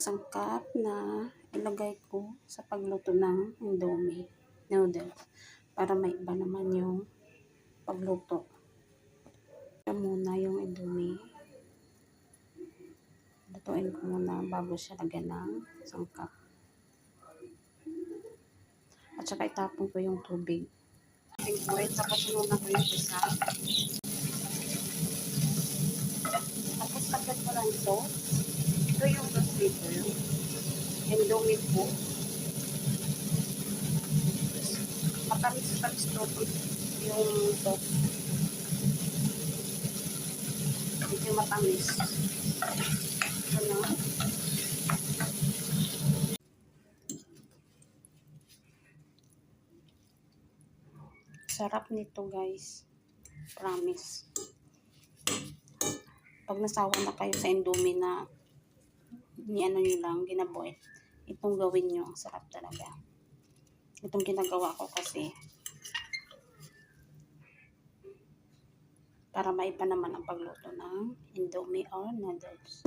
Sangkap na ilagay ko sa pagluto ng Indomie noodles para may iba naman yung pagluto. Ito muna yung Indomie. Lutuin ko muna bago siya lagyan ng sangkap. At saka itapon ko yung tubig. Tapos muna ko yung isa. Tapos lagyan ko lang ito. Ito yung flavor. Indomie po. Matamis-tamis to yung sauce. Medyo matamis. Ano? Sarap nito guys. Promise. Pag nasawa na kayo sa Indomie na ni-ano nyo lang, ginaboy, itong gawin nyo. Ang sarap talaga. Itong ginagawa ko kasi para maiba naman ang pagluto ng Indomie or noodles.